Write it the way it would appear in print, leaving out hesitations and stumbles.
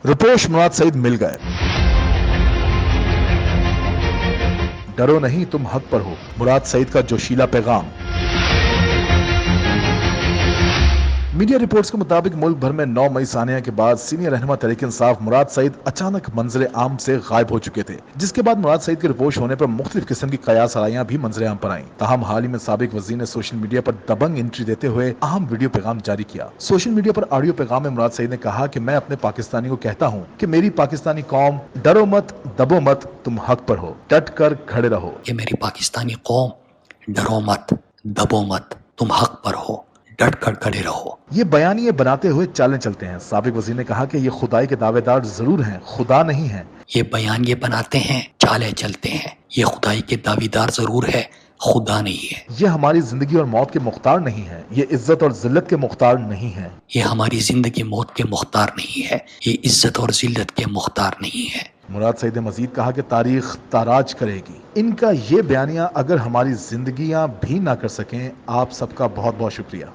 रुपेश मुराद सईद मिल गए। डरो नहीं, तुम हक पर हो, मुराद सईद का जोशीला पैगाम। मीडिया रिपोर्ट्स के मुताबिक मुल्क भर में 9 मई सानिया के बाद सीनियर रहनुमा तहरीक इंसाफ मुराद सईद अचानक मंजर आम से गायब हो चुके थे, जिसके बाद मुराद सईद के रिपोर्ट होने पर मुख्तलिफ किस्म की कयास आराइयां भी मंजर आम पर आईं। ताहम हाल ही में साबिक वजीर ने सोशल मीडिया पर दबंग एंट्री देते हुए अहम वीडियो पैगाम जारी किया। सोशल मीडिया पर ऑडियो पैगाम में मुराद सईद ने कहा कि मैं अपने पाकिस्तानी को कहता हूँ कि मेरी पाकिस्तानी कौम, डरो मत, दबो मत, तुम हक पर हो, डट कर खड़े रहो। कि मेरी पाकिस्तानी कौम, डरो मत, दबो मत, तुम हक पर हो, डट कर खड़े रहो। ये बयानिए बनाते हुए चालें चलते हैं। साबिक वजीर ने कहा कि ये खुदाई के दावेदार जरूर हैं, खुदा नहीं है। ये बयान ये बनाते हैं, चालें चलते हैं, ये खुदाई के दावेदार जरूर है, खुदा नहीं है। ये हमारी जिंदगी और मौत के मुख्तार नहीं है, ये इज्जत और जिल्लत के मुख्तार नहीं है। ये हमारी जिंदगी मौत के मुख्तार नहीं है, ये इज्जत और जिल्लत के मुख्तार नहीं है। मुराद सईद ने मजीद कहा कि तारीख ताराज करेगी। इनका ये बयानिया अगर हमारी जिंदगियां भी ना कर सकें, आप सबका बहुत बहुत शुक्रिया।